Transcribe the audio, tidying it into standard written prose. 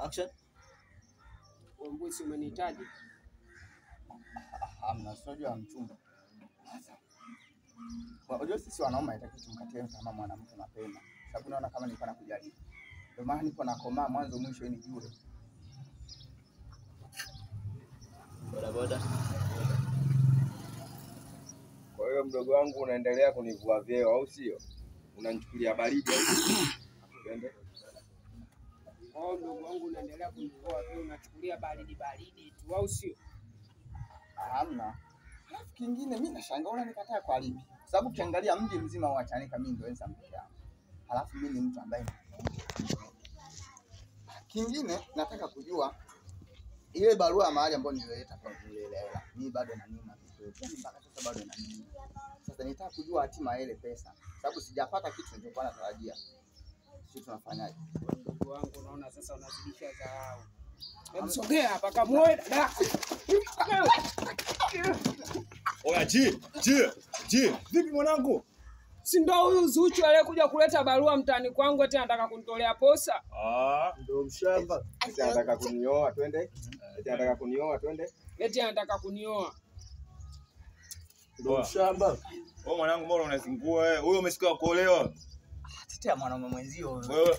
Action. Mbuzi umenihitaji? Hamna, sio mchumba. Unajua sisi wanaume hataki tumkatie kama mwanamke mapema. Sababu naona kama nilikuwa nakujali. Ndio maana niko nakomaa mwanzo mwisho ni jure. Boda. Kwa hiyo mdogo wangu unaendelea kunivua vyeo au sio? Unanichukulia baridi au twende? Mdogo wangu unaendelea kunivua vyeo, unachukulia baridi tu au sio? Hamna. Alafu kingine mimi nashangaa unanikataa kwa lipi? Sababu ukiangalia mji mzima uachanika mimi ndio wenza mpeke yangu. Halafu mimi ni mtu ambaye kingine nataka kujua ile barua ya mahali ambayo nilileta kwa ile hela. Mimi bado naniuma kitu. Mpaka sasa bado naniuma. Sasa nitaka kujua hatima ile pesa. Sababu sijapata kitu nilichokuwa natarajia. Sisi tunafanyaje? Ndugu wangu unaona sasa unazidisha dharau. Hebu sogea hapa kamuoe dada. Oya G. Vipi mwanangu? Si ndio huyu Zuchu aliyekuja kuleta barua mtaani kwangu eti anataka kunitolea posa? Ndio mshamba. Eti anataka kunioa twende? Eti anataka kunioa. Ndio mshamba. Wewe mwanangu mbona unazingua wewe? Huyo umesikia kuolewa? Tetea mwanaume mwenzio wewe.